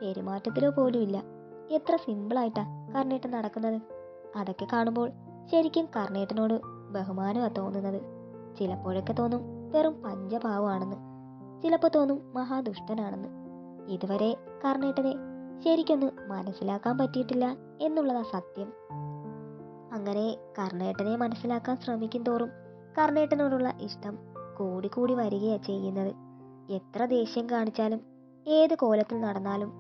പെരുമാറ്റത്തിലോ പോലും ഇല്ല. എത്ര സിമ്പിളായിട്ടാ കർണേട്ടൻ നടക്കുന്നത്. അതൊക്കെ കാണുമ്പോൾ ശരിക്കും കർണേട്ടനോട് ബഹുമാനമാണ് തോന്നുന്നത്. ചിലപ്പോഴൊക്കെ തോന്നും വെറും പഞ്ചപാവമാണെന്ന്, ചിലപ്പോൾ തോന്നും മഹാദുഷ്ടനാണെന്ന്. ഇതുവരെ കർണേട്ടനെ ശരിക്കൊന്ന് മനസ്സിലാക്കാൻ പറ്റിയിട്ടില്ല എന്നുള്ളതാ സത്യം. അങ്ങനെ കർണേട്ടനെ മനസ്സിലാക്കാൻ ശ്രമിക്കും തോറും കർണേട്ടനോടുള്ള ഇഷ്ടം കൂടിക്കൂടി വരികയാ ചെയ്യുന്നത്. എത്ര ദേഷ്യം കാണിച്ചാലും ഏത് കോലത്തിൽ നടന്നാലും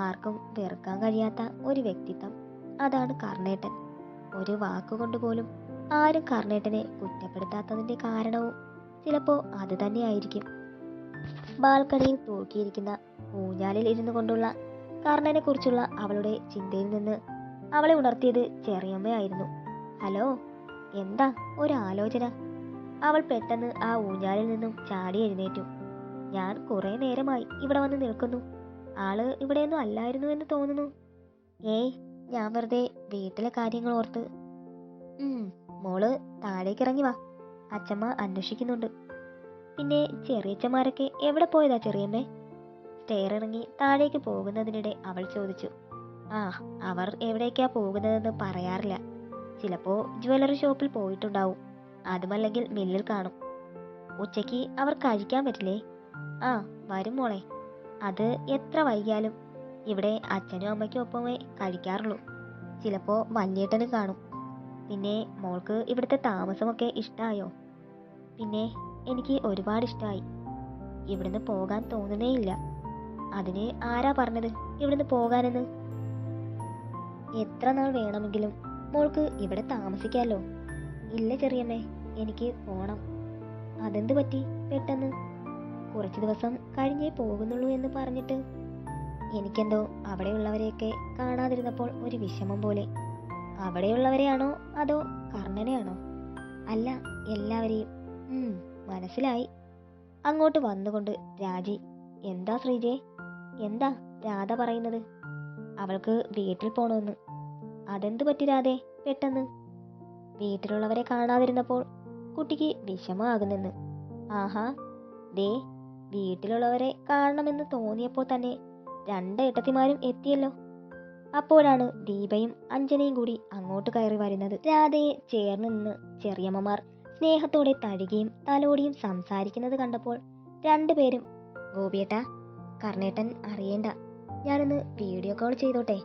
ആർക്കും വെറുക്കാൻ കഴിയാത്ത ഒരു വ്യക്തിത്വം, അതാണ് കർണേട്ടൻ. ഒരു വാക്കുകൊണ്ട് പോലും ആരും കർണേട്ടനെ കുറ്റപ്പെടുത്താത്തതിന്റെ കാരണവും ചിലപ്പോൾ അത് തന്നെയായിരിക്കും. ബാൽക്കണിയിൽ തൂക്കിയിരിക്കുന്ന ഊഞ്ഞാലിൽ ഇരുന്നു കൊണ്ടുള്ള കർണനെ കുറിച്ചുള്ള അവളുടെ ചിന്തയിൽ നിന്ന് അവളെ ഉണർത്തിയത് ചെറിയമ്മയായിരുന്നു. ഹലോ, എന്താ ഒരാലോചന? അവൾ പെട്ടെന്ന് ആ ഊഞ്ഞാലിൽ നിന്നും ചാടി എഴുന്നേറ്റു. ഞാൻ കുറെ നേരമായി ഇവിടെ വന്ന് നിൽക്കുന്നു. ആള് ഇവിടെയൊന്നും അല്ലായിരുന്നു എന്ന് തോന്നുന്നു. ഏയ്, ഞാൻ വെറുതെ വീട്ടിലെ കാര്യങ്ങൾ ഓർത്ത്. മോള് താഴേക്കിറങ്ങി വാ, അച്ഛമ്മ അന്വേഷിക്കുന്നുണ്ട്. പിന്നെ ചെറിയച്ഛന്മാരൊക്കെ എവിടെ പോയതാ ചെറിയമ്മേ? സ്റ്റെയർ ഇറങ്ങി താഴേക്ക് പോകുന്നതിനിടെ അവൾ ചോദിച്ചു. അവർ എവിടേക്കാ പോകുന്നതെന്ന് പറയാറില്ല. ചിലപ്പോ ജ്വല്ലറി ഷോപ്പിൽ പോയിട്ടുണ്ടാവും, അതുമല്ലെങ്കിൽ മില്ലിൽ കാണും. ഉച്ചയ്ക്ക് അവർ കഴിക്കാൻ പറ്റില്ലേ? വരും മോളെ. അത് എത്ര വൈകിയാലും ഇവിടെ അച്ഛനും അമ്മയ്ക്കും ഒപ്പമേ കഴിക്കാറുള്ളൂ. ചിലപ്പോ വല്യേട്ടനും കാണും. പിന്നെ മോൾക്ക് ഇവിടുത്തെ താമസമൊക്കെ ഇഷ്ടമായോ? പിന്നെ എനിക്ക് ഒരുപാട് ഇഷ്ടമായി. ഇവിടുന്ന് പോകാൻ തോന്നുന്നേയില്ല. അതിന് ആരാ പറഞ്ഞത് ഇവിടുന്ന് പോകാനെന്ന്? എത്ര നാൾ വേണമെങ്കിലും മോൾക്ക് ഇവിടെ താമസിക്കാലോ. ഇല്ല ചെറിയമ്മേ, എനിക്ക് പോണം. അതെന്ത് പറ്റി പെട്ടെന്ന്? കുറച്ചു ദിവസം കഴിഞ്ഞേ പോകുന്നുള്ളൂ എന്ന് പറഞ്ഞിട്ട്. എനിക്കെന്തോ അവിടെയുള്ളവരെയൊക്കെ കാണാതിരുന്നപ്പോൾ ഒരു വിഷമം പോലെ. അവിടെയുള്ളവരെയാണോ അതോ കർണനെയാണോ? അല്ല, എല്ലാവരെയും. മനസ്സിലായി. അങ്ങോട്ട് വന്നുകൊണ്ട് രാജി. എന്താ ശ്രീജെ, എന്താ രാധ പറയുന്നത്? അവൾക്ക് വീട്ടിൽ പോണമെന്ന്. അതെന്ത് പറ്റി രാധേ പെട്ടെന്ന്? വീട്ടിലുള്ളവരെ കാണാതിരുന്നപ്പോൾ കുട്ടിക്ക് വിഷമമാകുന്നെന്ന്. ആഹാ, ദേ, വീട്ടിലുള്ളവരെ കാണണമെന്ന് തോന്നിയപ്പോൾ തന്നെ 2 ഏട്ടത്തിമാരും എത്തിയല്ലോ. അപ്പോഴാണ് ദീപയും അഞ്ജനയും കൂടി അങ്ങോട്ട് കയറി വരുന്നത്. രാധയെ ചേർന്ന് നിന്ന് ചെറിയമ്മമാർ സ്നേഹത്തോടെ തഴുകിയും തലോടിയും സംസാരിക്കുന്നത് കണ്ടപ്പോൾ രണ്ടുപേരും, ഗോപിയേട്ടാ, കർണേട്ടൻ അറിയേണ്ട, ഞാനൊന്ന് വീഡിയോ കോൾ ചെയ്തോട്ടെ?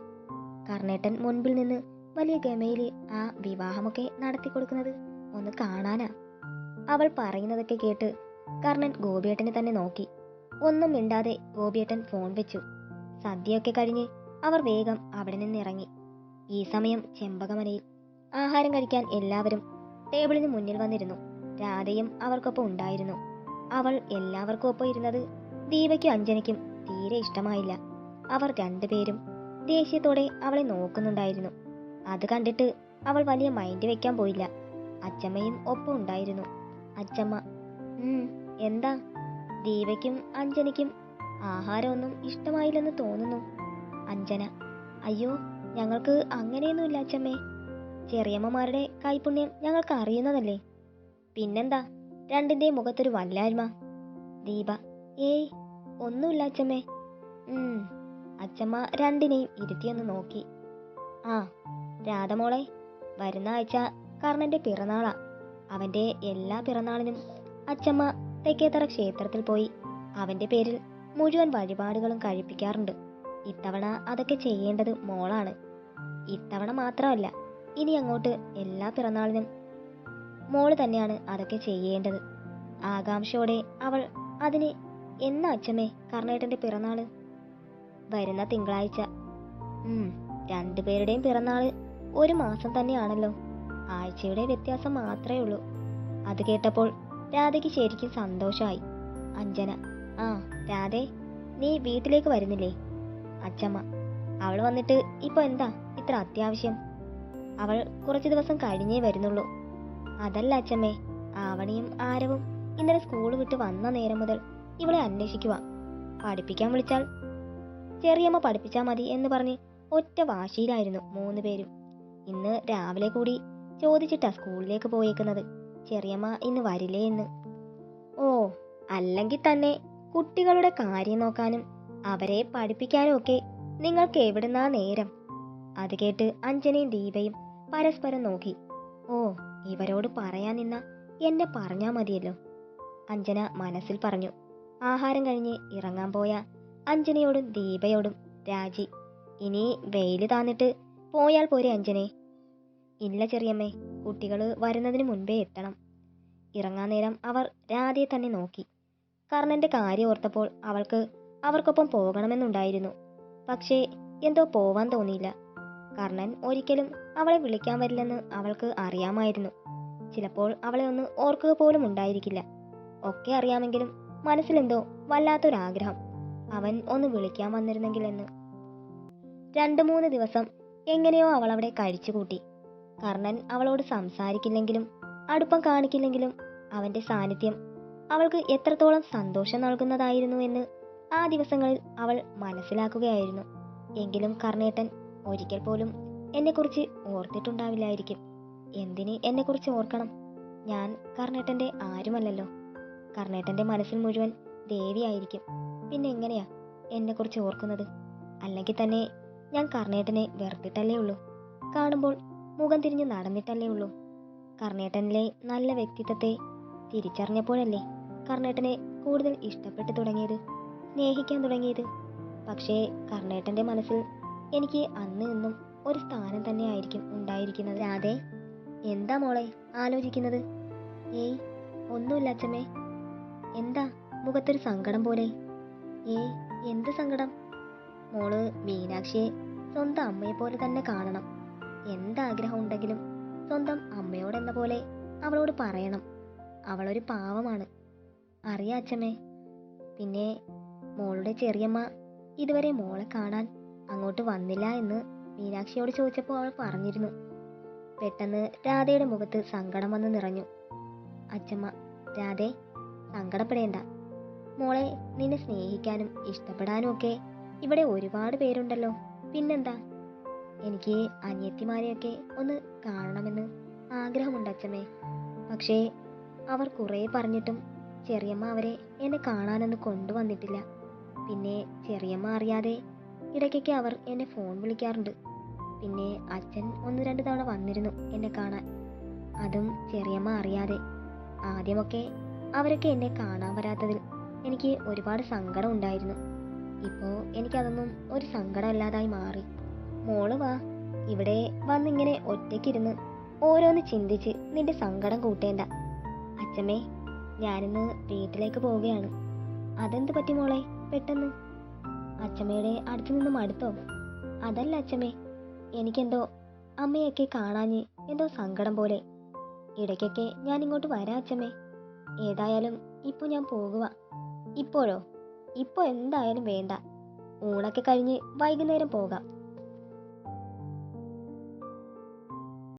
കർണേട്ടൻ മുൻപിൽ നിന്ന് വലിയ ഗമയില് ആ വിവാഹമൊക്കെ നടത്തി കൊടുക്കുന്നത് ഒന്ന് കാണാനാ. അവൾ പറയുന്നതൊക്കെ കേട്ട് കർണൻ ഗോപിയേട്ടനെ തന്നെ നോക്കി. ഒന്നും മിണ്ടാതെ ഗോപിയേട്ടൻ ഫോൺ വെച്ചു. സദ്യയൊക്കെ കഴിഞ്ഞ് അവർ വേഗം അവിടെ നിന്നിറങ്ങി. ഈ സമയം ചെമ്പകമനയിൽ ആഹാരം കഴിക്കാൻ എല്ലാവരും ടേബിളിന് മുന്നിൽ വന്നിരുന്നു. രാധയും അവർക്കൊപ്പം ഉണ്ടായിരുന്നു. അവൾ എല്ലാവർക്കും ഒപ്പം ഇരുന്നത് ദീപയ്ക്കും അഞ്ജനയ്ക്കും തീരെ ഇഷ്ടമായില്ല. അവർ രണ്ടുപേരും ദേഷ്യത്തോടെ അവളെ നോക്കുന്നുണ്ടായിരുന്നു. അത് കണ്ടിട്ട് അവൾ വലിയ മൈൻഡ് വെക്കാൻ പോയില്ല. അച്ചമ്മയും ഒപ്പം ഉണ്ടായിരുന്നു. അച്ചമ്മ, എന്താ? ദീപയ്ക്കും അഞ്ജനയ്ക്കും ആഹാരമൊന്നും ഇഷ്ടമായില്ലെന്ന് തോന്നുന്നു. അഞ്ജന, അയ്യോ, ഞങ്ങൾക്ക് അങ്ങനെയൊന്നുമില്ല അച്ചമ്മേ. ചെറിയമ്മമാരുടെ കൈപുണ്യം ഞങ്ങൾക്ക് അറിയുന്നതല്ലേ. പിന്നെന്താ രണ്ടിന്റെ മുഖത്തൊരു വല്ലായ്മ? ദീപ, ഏയ്, ഒന്നുമില്ല അച്ചമ്മേ. അച്ചമ്മ രണ്ടിനെയും ഇരുത്തിയൊന്ന് നോക്കി. രാധമോളെ, വരുന്ന ആഴ്ച കർണന്റെ പിറന്നാളാ. അവന്റെ എല്ലാ പിറന്നാളിനും അച്ചമ്മ തെക്കേത്തറ ക്ഷേത്രത്തിൽ പോയി അവന്റെ പേരിൽ മുഴുവൻ വഴിപാടുകളും കഴിപ്പിക്കാറുണ്ട്. ഇത്തവണ അതൊക്കെ ചെയ്യേണ്ടത് മോളാണ്. ഇത്തവണ മാത്രമല്ല, ഇനി അങ്ങോട്ട് എല്ലാ പിറന്നാളിനും മോള് തന്നെയാണ് അതൊക്കെ ചെയ്യേണ്ടത്. ആകാംക്ഷയോടെ അവൾ അതിന്, എന്നാ അച്ചമ്മേ കർണേട്ടന്റെ പിറന്നാള്? വരുന്ന തിങ്കളാഴ്ച. രണ്ടുപേരുടെയും പിറന്നാള് ഒരു മാസം തന്നെയാണല്ലോ. ആഴ്ചയുടെ വ്യത്യാസം മാത്രമേ ഉള്ളൂ. അത് കേട്ടപ്പോൾ രാധയ്ക്ക് ശരിക്കും സന്തോഷമായി. അഞ്ജന, രാധേ, നീ വീട്ടിലേക്ക് വരുന്നില്ലേ? അച്ചമ്മ, അവൾ വന്നിട്ട് ഇപ്പൊ എന്താ ഇത്ര അത്യാവശ്യം? അവൾ കുറച്ചു ദിവസം കഴിഞ്ഞേ വരുന്നുള്ളൂ. അതല്ല അച്ചമ്മേ, ആവണിയും ആരവും ഇന്നലെ സ്കൂൾ വിട്ട് വന്ന നേരം മുതൽ ഇവളെ അന്വേഷിക്കുക. പഠിപ്പിക്കാൻ വിളിച്ചാൽ ചെറിയമ്മ പഠിപ്പിച്ചാൽ മതി എന്ന് പറഞ്ഞ് ഒറ്റ വാശിയിലായിരുന്നു 3 പേരും. ഇന്ന് രാവിലെ കൂടി ചോദിച്ചിട്ടാ സ്കൂളിലേക്ക് പോയേക്കുന്നത്, ചെറിയമ്മ ഇന്ന് വരില്ലേ എന്ന്. അല്ലെങ്കിൽ തന്നെ കുട്ടികളുടെ കാര്യം നോക്കാനും അവരെ പഠിപ്പിക്കാനും ഒക്കെ നിങ്ങൾക്ക് എവിടുന്നാ നേരം? അത് കേട്ട് അഞ്ജനയും ദീപയും പരസ്പരം നോക്കി. ഓ, ഇവരോട് പറയാൻ നിന്ന എന്നെ പറഞ്ഞാ മതിയല്ലോ, അഞ്ജന മനസ്സിൽ പറഞ്ഞു. ആഹാരം കഴിഞ്ഞ് ഇറങ്ങാൻ പോയ അഞ്ജനയോടും ദീപയോടും രാജി, ഇനി വെയില് താന്നിട്ട് പോയാൽ പോരെ അഞ്ജനെ? ഇല്ല ചെറിയമ്മേ, കുട്ടികൾ വരുന്നതിന് മുൻപേ എത്തണം. ഇറങ്ങാൻ നേരം അവർ രാധയെ തന്നെ നോക്കി. കർണന്റെ കാര്യം ഓർത്തപ്പോൾ അവൾക്ക് അവർക്കൊപ്പം പോകണമെന്നുണ്ടായിരുന്നു. പക്ഷേ എന്തോ പോവാൻ തോന്നിയില്ല. കർണൻ ഒരിക്കലും അവളെ വിളിക്കാൻ വരില്ലെന്ന് അവൾക്ക് അറിയാമായിരുന്നു. ചിലപ്പോൾ അവളെ ഒന്ന് ഓർക്കുക പോലും ഉണ്ടായിരിക്കില്ല. ഒക്കെ അറിയാമെങ്കിലും മനസ്സിലെന്തോ വല്ലാത്തൊരാഗ്രഹം, അവൻ ഒന്ന് വിളിക്കാൻ വന്നിരുന്നെങ്കിൽ എന്ന്. 2-3 ദിവസം എങ്ങനെയോ അവൾ അവിടെ കഴിച്ചുകൂട്ടി. കർണൻ അവളോട് സംസാരിക്കില്ലെങ്കിലും അടുപ്പം കാണിക്കില്ലെങ്കിലും അവന്റെ സാന്നിധ്യം അവൾക്ക് എത്രത്തോളം സന്തോഷം നൽകുന്നതായിരുന്നു എന്ന് ആ ദിവസങ്ങളിൽ അവൾ മനസ്സിലാക്കുകയായിരുന്നു. എങ്കിലും കർണേട്ടൻ ഒരിക്കൽ പോലും എന്നെക്കുറിച്ച് ഓർത്തിട്ടുണ്ടാവില്ലായിരിക്കും. എന്തിന് എന്നെക്കുറിച്ച് ഓർക്കണം? ഞാൻ കർണേട്ടന്റെ ആരുമല്ലല്ലോ. കർണേട്ടന്റെ മനസ്സിൽ മുഴുവൻ ദേവിയായിരിക്കും. പിന്നെ എങ്ങനെയാ എന്നെക്കുറിച്ച് ഓർക്കുന്നത്? അല്ലെങ്കിൽ തന്നെ ഞാൻ കർണേട്ടനെ വെറുത്തിട്ടല്ലേ ഉള്ളൂ. കാണുമ്പോൾ മുഖം തിരിഞ്ഞ് നടന്നിട്ടല്ലേ ഉള്ളൂ. കർണേട്ടനിലെ നല്ല വ്യക്തിത്വത്തെ തിരിച്ചറിഞ്ഞപ്പോഴല്ലേ കർണേട്ടനെ കൂടുതൽ ഇഷ്ടപ്പെട്ടു തുടങ്ങിയത്, സ്നേഹിക്കാൻ തുടങ്ങിയത്. പക്ഷേ കർണേട്ടന്റെ മനസ്സിൽ എനിക്ക് അന്ന് ഇന്നും ഒരു സ്ഥാനം തന്നെ ആയിരിക്കും ഉണ്ടായിരിക്കുന്നത്. രാധേ, എന്താ മോളെ ആലോചിക്കുന്നത്? ഏയ്, ഒന്നുമില്ല അച്ഛമ്മേ. എന്താ മുഖത്തൊരു സങ്കടം പോലെ? ഏയ്, എന്ത് സങ്കടം? മോള് മീനാക്ഷിയെ സ്വന്തം അമ്മയെ പോലെ തന്നെ കാണണം. എന്താഗ്രഹം ഉണ്ടെങ്കിലും സ്വന്തം അമ്മയോടെന്ന പോലെ അവളോട് പറയണം. അവളൊരു പാവമാണ്. അറിയാ അച്ഛമ്മേ. പിന്നെ മോളുടെ ചെറിയമ്മ ഇതുവരെ മോളെ കാണാൻ അങ്ങോട്ട് വന്നില്ല എന്ന് മീനാക്ഷിയോട് ചോദിച്ചപ്പോൾ അവൾ പറഞ്ഞിരുന്നു. പെട്ടെന്ന് രാധയുടെ മുഖത്ത് സങ്കടം വന്ന് നിറഞ്ഞു. അച്ഛമ്മ, രാധേ, സങ്കടപ്പെടേണ്ട. മോളെ നിന്നെ സ്നേഹിക്കാനും ഇഷ്ടപ്പെടാനും ഒക്കെ ഇവിടെ ഒരുപാട് പേരുണ്ടല്ലോ. പിന്നെന്താ? എനിക്ക് അനിയത്തിമാരെയൊക്കെ ഒന്ന് കാണണമെന്ന് ആഗ്രഹമുണ്ട് അച്ഛമ്മേ. പക്ഷേ അവർ കുറേ പറഞ്ഞിട്ടും ചെറിയമ്മ അവരെ എന്നെ കാണാനൊന്ന് കൊണ്ടുവന്നിട്ടില്ല. പിന്നെ ചെറിയമ്മ അറിയാതെ ഇടയ്ക്കൊക്കെ അവർ എന്നെ ഫോൺ വിളിക്കാറുണ്ട്. പിന്നെ അച്ഛൻ 1-2 തവണ വന്നിരുന്നു എന്നെ കാണാൻ, അതും ചെറിയമ്മ അറിയാതെ. ആദ്യമൊക്കെ അവരൊക്കെ എന്നെ കാണാൻ വരാത്തതിൽ എനിക്ക് ഒരുപാട് സങ്കടം ഉണ്ടായിരുന്നു. ഇപ്പോൾ എനിക്കതൊന്നും ഒരു സങ്കടമല്ലാതായി മാറി. മോള് വാ, ഇവിടെ വന്നിങ്ങനെ ഒറ്റയ്ക്കിരുന്ന് ഓരോന്ന് ചിന്തിച്ച് നിന്റെ സങ്കടം കൂട്ടേണ്ട. അച്ഛമ്മേ, ഞാനിന്ന് വീട്ടിലേക്ക് പോവുകയാണ്. അതെന്ത് പറ്റി മോളെ പെട്ടെന്ന്? അച്ഛമ്മയുടെ അടുത്ത് നിന്നും അടുത്തോ? അതല്ല അച്ഛമ്മേ, എനിക്കെന്തോ അമ്മയൊക്കെ കാണാഞ്ഞ് എന്തോ സങ്കടം പോലെ. ഇടയ്ക്കൊക്കെ ഞാൻ ഇങ്ങോട്ട് വരാം അച്ഛമ്മേ. ഏതായാലും ഇപ്പോൾ ഞാൻ പോകുക. ഇപ്പോഴോ? ഇപ്പോൾ എന്തായാലും വേണ്ട. ഊണൊക്കെ കഴിഞ്ഞ് വൈകുന്നേരം പോകാം.